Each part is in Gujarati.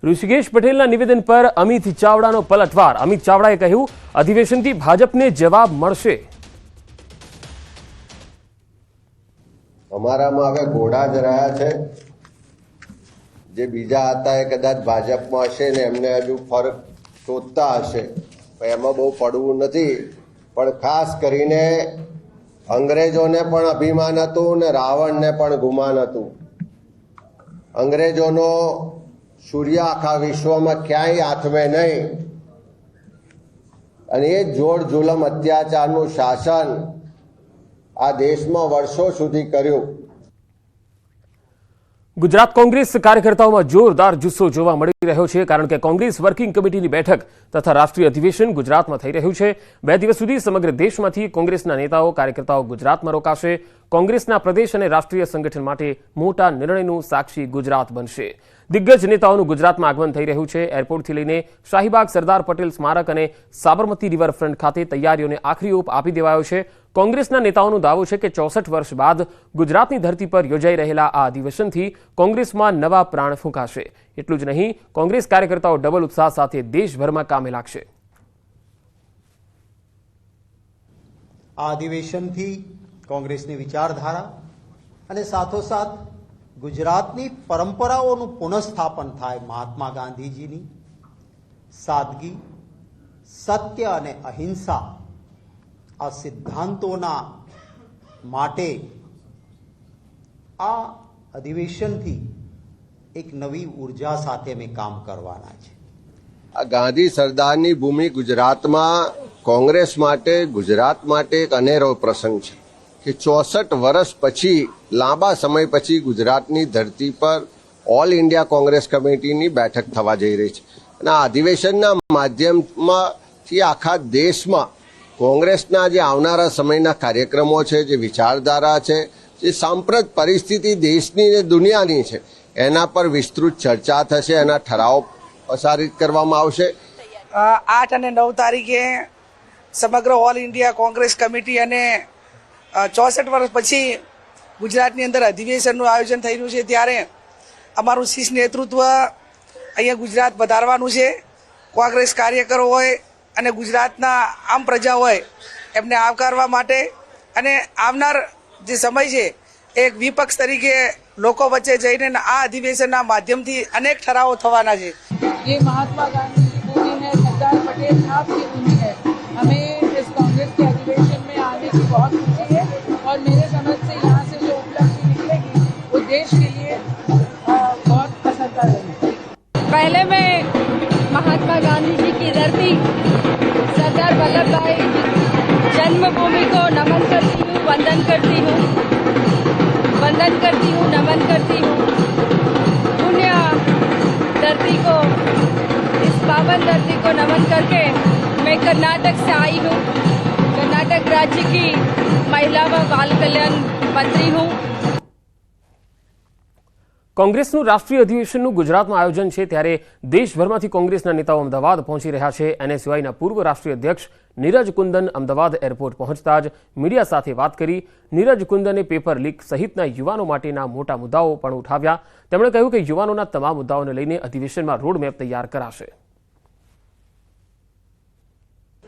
ઋષિકેશ પટેલના નિવેદન પર અમિત ચાવડાનો પલટવાર। અમિત ચાવડાએ કહ્યું, અધિવેશનથી ભાજપને જવાબ મળશે। અમારામાં હવે ઘોડા જ રહ્યા છે, જે બીજા હતા એ કદાચ ભાજપમાં હશે ને એમને હજુ ફરક શોધતા હશે, એમાં બહુ પડવું નથી। પણ ખાસ કરીને અંગ્રેજોને પણ અભિમાન હતું ને રાવણને પણ ગુમાન હતું। અંગ્રેજોનો સૂર્ય આખા વિશ્વમાં ક્યાંય આથમે નહીં, અને એ જોડ જુલમ અત્યાચારનું શાસન આ દેશમાં વર્ષો સુધી કર્યું। ગુજરાત કોંગ્રેસ કાર્યકર્તાઓમાં જોરદાર જુસ્સો જોવા મળી રહ્યો છે, કારણ કે કોંગ્રેસ વર્કિંગ કમિટીની બેઠક તથા રાષ્ટ્રીય અધિવેશન ગુજરાતમાં થઈ રહ્યું છે। 2 દિવસ સુધી સમગ્ર દેશમાંથી કોંગ્રેસના નેતાઓ કાર્યકર્તાઓ ગુજરાતમાં રોકાશે। કોંગ્રેસના પ્રદેશ અને રાષ્ટ્રીય સંગઠન માટે મોટા નિર્ણયનું સાક્ષી ગુજરાત બનશે। દિગ્ગજ નેતાઓનું ગુજરાતમાં આગમન થઈ રહ્યું છે। એરપોર્ટથી લઈને શાહીબાગ, સરદાર પટેલ સ્મારક અને સાબરમતી રિવરફ્રન્ટ ખાતે તૈયારીઓને આખરી ઓપ આપી દેવાયો છે। કોંગ્રેસના નેતાઓનો દાવો છે કે 64 વર્ષ બાદ ગુજરાતની ધરતી પર યોજાઈ રહેલા આ અધિવેશનથી કોંગ્રેસમાં નવા પ્રાણ ફૂંકાશે। એટલું જ નહીં, કોંગ્રેસ કાર્યકર્તાઓ ડબલ ઉત્સાહ સાથે દેશભરમાં કામે લાગશે। આ અધિવેશનથી કોંગ્રેસની વિચારધારા અને સાથોસાથ ગુજરાતની પરંપરાઓનું પુનઃસ્થાપન થાય। મહાત્મા ગાંધીજીની સાદગી, સત્ય અને અહિંસા આ સિદ્ધાંતોના માટે આ અધિવેશનથી એક નવી ઉર્જા સાથે અમે કામ કરવાના છે। આ ગાંધી સરદારની ભૂમિ ગુજરાતમાં કોંગ્રેસ માટે, ગુજરાત માટે એક અનેરો પ્રસંગ છે કે 64 વર્ષ પછી, લાંબા સમય પછી ગુજરાતની ધરતી પર ઓલ ઇન્ડિયા કોંગ્રેસ કમિટીની બેઠક થવા જઈ રહી છે। અને આ અધિવેશનના માધ્યમથી આખા દેશમાં કોંગ્રેસના જે આવનારા સમયના કાર્યક્રમો છે, જે વિચારધારા છે, જે સાંપ્રત પરિસ્થિતિ દેશની અને દુનિયાની છે, એના પર વિસ્તૃત ચર્ચા થશે, એના ઠરાવ પસારિત કરવામાં આવશે। 8 અને 9 તારીખે સમગ્ર ઓલ ઇન્ડિયા કોંગ્રેસ કમિટી અને 64 વર્ષ પછી ગુજરાતની અંદર અધિવેશનનું આયોજન થઈ રહ્યું છે, ત્યારે અમારું શીર્ષ નેતૃત્વ અહીંયા ગુજરાત પધારવાનું છે। કોંગ્રેસ કાર્યકરો હોય અને ગુજરાતના આમ પ્રજા હોય એમને આવકારવા માટે અને આવનાર જે સમય છે એક વિપક્ષ તરીકે લોકો વચ્ચે જઈને આ અધિવેશનના માધ્યમથી અનેક ઠરાવો થવાના છે। ये महात्मा गांधी की भूमि है, सरदार पटेल साहब की भूमि है। हमें इस कांग्रेस के अधिवेशन में आने की बहुत खुशी है और मेरे समझ से यहाँ से जो उपलब्धि निकलेगी वो देश के लिए बहुत असरदार रहेगी। पहले मैं महात्मा गांधी जी की धरती सरदार वल्लभ भाई जन्मभूमि को नमन करती हूँ, वंदन करती हूँ, नमन करती हूँ। पुण्य धरती को, इस पावन धरती को नमन करके मैं कर्नाटक से आई हूँ। कर्नाटक राज्य की महिला व बाल कल्याण मंत्री हूँ। કોંગ્રેસનું રાષ્ટ્રીય અધિવેશનનું ગુજરાતમાં આયોજન છે, ત્યારે દેશભરમાંથી કોંગ્રેસના નેતાઓ અમદાવાદ પહોંચી રહ્યા છે। NSUIના પૂર્વ રાષ્ટ્રીય અધ્યક્ષ નીરજ કુંદન અમદાવાદ એરપોર્ટ પહોંચતા જ મીડિયા સાથે વાત કરી। નીરજ કુંદને પેપર લીક સહિતના યુવાનો માટેના મોટા મુદ્દાઓ પણ ઉઠાવ્યા। તેમણે કહ્યું કે યુવાનોના તમામ મુદ્દાઓને લઈને અધિવેશનમાં રોડમેપ તૈયાર કરાશે।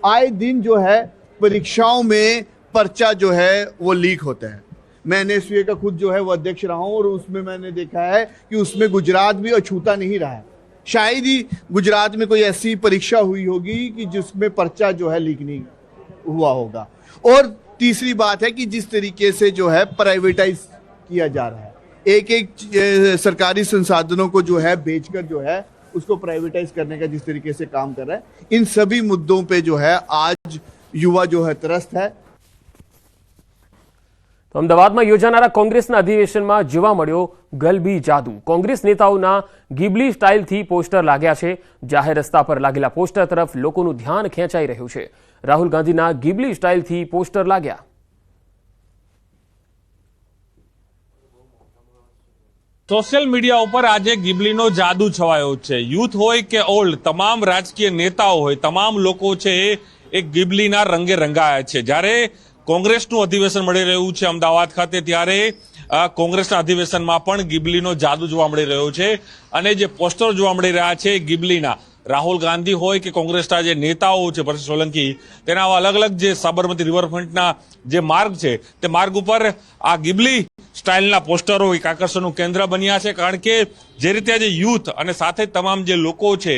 आए दिन जो है परीक्षाओं में पर्चा जो है वो लीक होता है। मैं NSUI का खुद जो है वो अध्यक्ष रहा हूं और उसमें मैंने देखा है कि उसमें गुजरात भी अछूता नहीं रहा है। शायद ही गुजरात में कोई ऐसी परीक्षा हुई होगी कि जिसमें पर्चा जो है लीक नहीं हुआ होगा। और तीसरी बात है कि जिस तरीके से जो है प्राइवेटाइज किया जा रहा है, एक सरकारी संसाधनों को जो है बेचकर जो है उसको प्राइवेटाइज करने का जिस तरीके से काम कर रहा है, इन सभी मुद्दों पे जो है आज युवा जो है त्रस्त है। તો અમદાવાદમાં યોજાનારા કોંગ્રેસના અધિવેશનમાં જોવા મળ્યો ગલબી જાદુ। કોંગ્રેસ નેતાઓના ગીબલી સ્ટાઇલથી પોસ્ટર લાગ્યા છે। જાહેર રસ્તા પર લાગેલા પોસ્ટર તરફ લોકોનું ધ્યાન ખેંચાઈ રહ્યું છે। રાહુલ ગાંધીના ગીબલી સ્ટાઇલથી પોસ્ટર લાગ્યા। સોશિયલ મીડિયા ઉપર આજે ગીબલીનો જાદુ છવાયો છે। યુથ હોય કે ઓલ્ડ, તમામ રાજકીય નેતાઓ હોય, તમામ લોકો છે એ ગીબલીના રંગે રંગાયા છે। જ્યારે કોંગ્રેસનું અધિવેશન મળી રહ્યું છે અમદાવાદ ખાતે, ત્યારે કોંગ્રેસના અધિવેશનમાં પણ ગિબલીનો જાદુ જોવા મળી રહ્યો છે અને જે પોસ્ટર જોવા મળી રહ્યા છે ગિબલીના, રાહુલ ગાંધી હોય કે કોંગ્રેસના જે નેતાઓ છે પરસોત્તમ સોલંકી, તેના અલગ અલગ જે સાબરમતી રિવરફ્રન્ટના જે માર્ગ છે તે માર્ગ ઉપર આ ગિબલી સ્ટાઇલના પોસ્ટરો એક આકર્ષણનું કેન્દ્ર બન્યા છે, કારણ કે જે રીતે આજે યુથ અને સાથે તમામ જે લોકો છે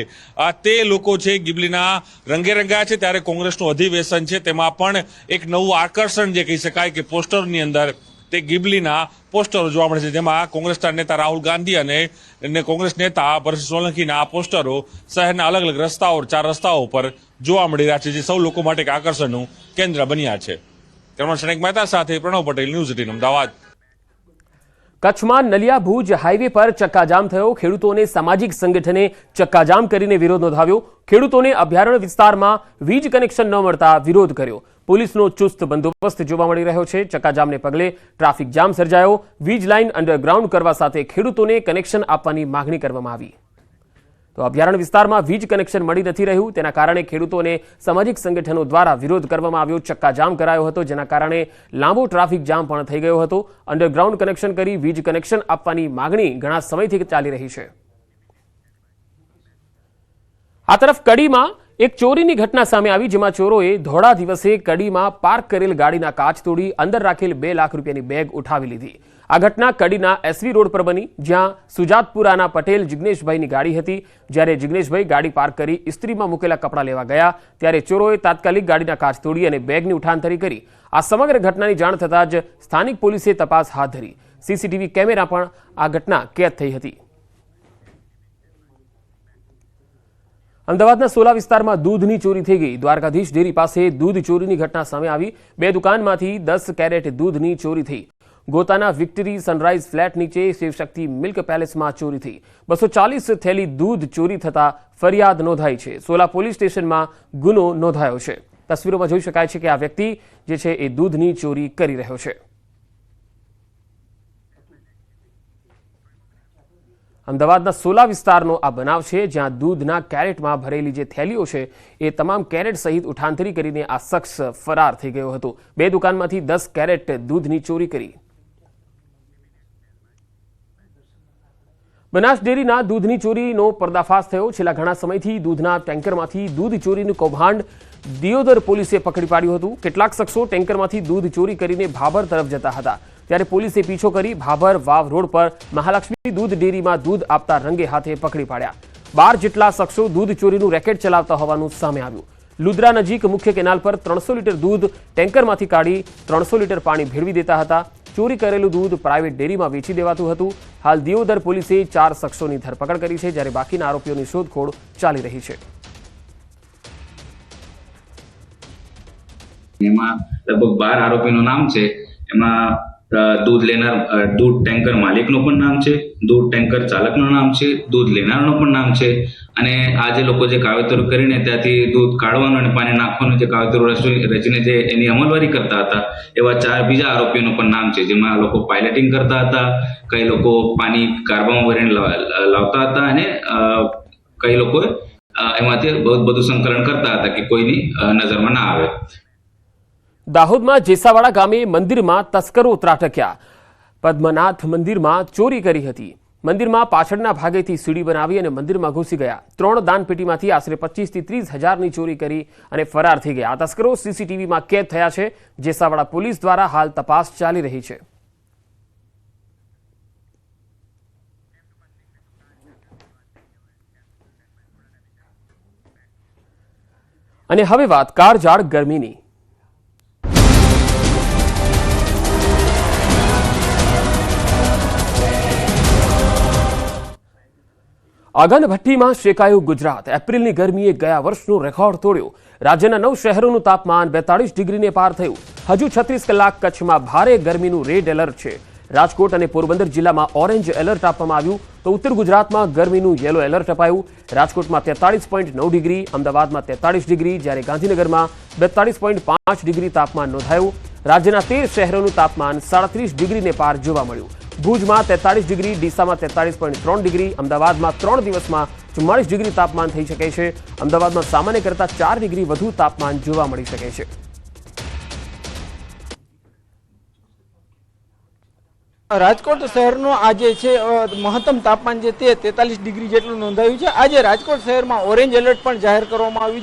તે લોકો છે ગિબલીના રંગે રંગાયા છે, ત્યારે કોંગ્રેસનું અધિવેશન છે તેમાં પણ એક નવું આકર્ષણ જે કહી શકાય કે પોસ્ટરની અંદર તે ગિબલીના પોસ્ટરો જોવા મળે છે, જેમાં કોંગ્રેસના નેતા રાહુલ ગાંધી અને કોંગ્રેસ નેતા પરસોત્તમ સોલંકીના આ પોસ્ટરો શહેરના અલગ અલગ રસ્તાઓ, 4 રસ્તાઓ પર જોવા મળી રહ્યા છે, જે સૌ લોકો માટે એક આકર્ષણનું કેન્દ્ર બન્યા છે. કેમેરામેન શણેક મહેતા સાથે પ્રણવ પટેલ, ન્યૂઝ 18 અમદાવાદ. કચ્છમાં નલિયા ભુજ હાઈવે પર ચક્કાજામ થયો. ખેડૂતોને સામાજિક સંગઠને ચક્કાજામ કરીને વિરોધ નોંધાવ્યો. ખેડૂતોને અભયારણ્ય વિસ્તારમાં વીજ કનેક્શન ન મળતા વિરોધ કર્યો. પોલીસનો ચુસ્ત બંદોબસ્ત જોવા મળી રહ્યો છે. ચક્કાજામને પગલે ટ્રાફિક જામ સર્જાયો. વીજ લાઇન અંડરગ્રાઉન્ડ કરવા સાથે ખેડૂતોને કનેક્શન આપવાની માંગણી કરવામાં આવી. તો અભયારણ્ય વિસ્તારમાં વીજ કનેક્શન મળી નથી રહ્યું, તેના કારણે ખેડૂતોને સામાજિક સંગઠનો દ્વારા વિરોધ કરવામાં આવ્યો. ચક્કાજામ કરાયો હતો, જેના કારણે લાંબો ટ્રાફિક જામ પણ થઈ ગયો હતો. અંડરગ્રાઉન્ડ કનેક્શન કરી વીજ કનેક્શન આપવાની માંગણી ઘણા સમયથી ચાલી રહી છે. આ તરફ કડીમાં એક ચોરીની ઘટના સામે આવી, જેમાં ચોરોએ ધોળા દિવસે કડીમાં પાર્ક કરેલ ગાડીના કાચ તોડી અંદર રાખેલ 2 લાખ રૂપિયાની બેગ ઉઠાવી લીધી. આ ઘટના કડીના એસવી રોડ પર બની, જ્યાં સુજાતપુરાના પટેલ જિગ્નેશભાઈની ગાડી હતી. જ્યારે જિગ્નેશભાઈ ગાડી પાર્ક કરી ઇસ્ત્રીમાં મૂકેલા કપડાં લેવા ગયા, ત્યારે ચોરોએ તાત્કાલિક ગાડીના કાચ તોડી અને બેગની ઉઠાંતરી કરી. આ સમગ્ર ઘટનાની જાણ થતાં જ સ્થાનિક પોલીસે તપાસ હાથ ધરી. સીસીટીવી કેમેરા પણ આ ઘટના કેદ થઈ હતી. અમદાવાદના સોલા વિસ્તારમાં દૂધની ચોરી થઈ ગઈ. દ્વારકાધીશ ડેરી પાસે દૂધ ચોરીની ઘટના સામે આવી. 2 દુકાનમાંથી 10 કેરેટ દૂધની ચોરી થઈ. ગોતાના વિક્ટરી સનરાઇઝ ફ્લેટ નીચે શિવશક્તિ મિલ્ક પેલેસમાં ચોરી થઈ. 240 થેલી દૂધ ચોરી થતા ફરિયાદ નોંધાઈ છે. સોલા પોલીસ સ્ટેશનમાં ગુનો નોંધાયો છે. તસવીરોમાં જોઈ શકાય છે કે આ વ્યક્તિ જે છે એ દૂધની ચોરી કરી રહ્યો છે. અમદાવાદના સોલા વિસ્તારનો આ બનાવ છે, જ્યાં દૂધના કેરેટમાં ભરેલી જે થેલીઓ છે એ તમામ કેરેટ સહિત ઉઠાંતરી કરીને આ શખ્સ ફરાર થઈ ગયો હતો. 2 દુકાનમાંથી 10 કેરેટ દૂધની ચોરી કરી. બનાસ ડેરીના દૂધની ચોરીનો પર્દાફાશ થયો. છેલ્લા ઘણા સમયથી દૂધના ટેન્કરમાંથી દૂધ ચોરીનું કૌભાંડ દિયોદર પોલીસે પકડી પાડ્યું હતું. કેટલાક શખ્સો ટેન્કરમાંથી દૂધ ચોરી કરીને ભાભર તરફ જતા હતા, ત્યારે પોલીસે પીછો કરી ભાભર વાવ રોડ પર મહાલક્ષ્મી દૂધ ડેરીમાં દૂધ આપતા રંગે હાથે પકડી પાડ્યા. 12 જેટલા શખ્સો દૂધ ચોરીનું રેકેટ ચલાવતા હોવાનું સામે આવ્યું. લુદ્રા નજીક મુખ્ય કેનાલ પર 300 લીટર દૂધ ટેન્કરમાંથી કાઢી 300 લીટર પાણી ભેળવી દેતા હતા. ચોરી કરેલું દૂધ પ્રાઇવેટ ડેરીમાં વેચી દેવાતું હતું. હાલ દિયોદર પોલીસે 4 શખ્સોની ધરપકડ કરી છે, જ્યારે બાકીના આરોપીઓની શોધખોળ ચાલી રહી છે. એમાં લગભગ 12 આરોપીનું નામ છે. એમાં દૂધ લેનાર દૂધ ટેન્કર માલિકનું પણ નામ છે, દૂધ ટેન્કર ચાલકનું નામ છે, દૂધ લેનારનું પણ નામ છે, અને આ જે લોકો જે કાવતરું કરીને ત્યાંથી દૂધ કાઢવાનું અને પાણી નાખવાનું જે કાવતરું રચીને જે એની અમલવારી કરતા હતા, એવા 4 બીજા આરોપીઓનું પણ નામ છે, જેમાં લોકો પાયલટિંગ કરતા હતા, કઈ લોકો પાણી કારબામાં ભરીને લાવતા હતા, અને કઈ લોકો એમાંથી બધું સંકલન કરતા હતા કે કોઈની નજરમાં ના આવે. દાહોદમાં જેસાવાડા ગામે મંદિરમાં તસ્કરો ત્રાટક્યા. પદ્મનાથ મંદિરમાં ચોરી કરી હતી. મંદિરમાં પાછળના ભાગેથી સીડી બનાવી અને મંદિરમાં ઘૂસી ગયા. 3 દાનપેટીમાંથી આશરે 25 થી 30 હજારની ચોરી કરી અને ફરાર થઈ ગયા. આ તસ્કરો સીસીટીવીમાં કેદ થયા છે. જેસાવાડા પોલીસ દ્વારા હાલ તપાસ ચાલી રહી છે. અને હવે વાત કાળઝાળ ગરમીની. આગન ભઠ્ઠીમાં શેકાયું ગુજરાત. એપ્રિલની ગરમીએ ગયા વર્ષનો રેકોર્ડ તોડ્યો. રાજ્યના 9 શહેરોનું તાપમાન 42 ડિગ્રીને પાર થયું. હજુ 36 કલાક કચ્છમાં ભારે ગરમીનું રેડ એલર્ટ છે. રાજકોટ અને પોરબંદર જિલ્લામાં ઓરેન્જ એલર્ટ આપવામાં આવ્યું, તો ઉત્તર ગુજરાતમાં ગરમીનું યેલો એલર્ટ અપાયું. રાજકોટમાં 43.9 ડિગ્રી, અમદાવાદમાં 43 ડિગ્રી, જ્યારે ગાંધીનગરમાં 42.5 ડિગ્રી તાપમાન નોંધાયું. રાજ્યના 13 શહેરોનું તાપમાન 37 ડિગ્રીને પાર જોવા મળ્યું. ભુજમાં 43 ડિગ્રી, ડીસામાં 43.3 ડિગ્રી, અમદાવાદમાં 3 દિવસમાં 44 ડિગ્રી તાપમાન થઈ શકે છે. અમદાવાદમાં સામાન્ય કરતાં 4 ડિગ્રી વધુ તાપમાન જોવા મળી શકે છે. રાજકોટ શહેરનો આજે છે મહત્તમ તાપમાન જે તે 43 ડિગ્રી જેટલું નોંધાયું છે. આજે રાજકોટ શહેરમાં ઓરેન્જ એલર્ટ પણ જાહેર કરવામાં આવ્યું છે.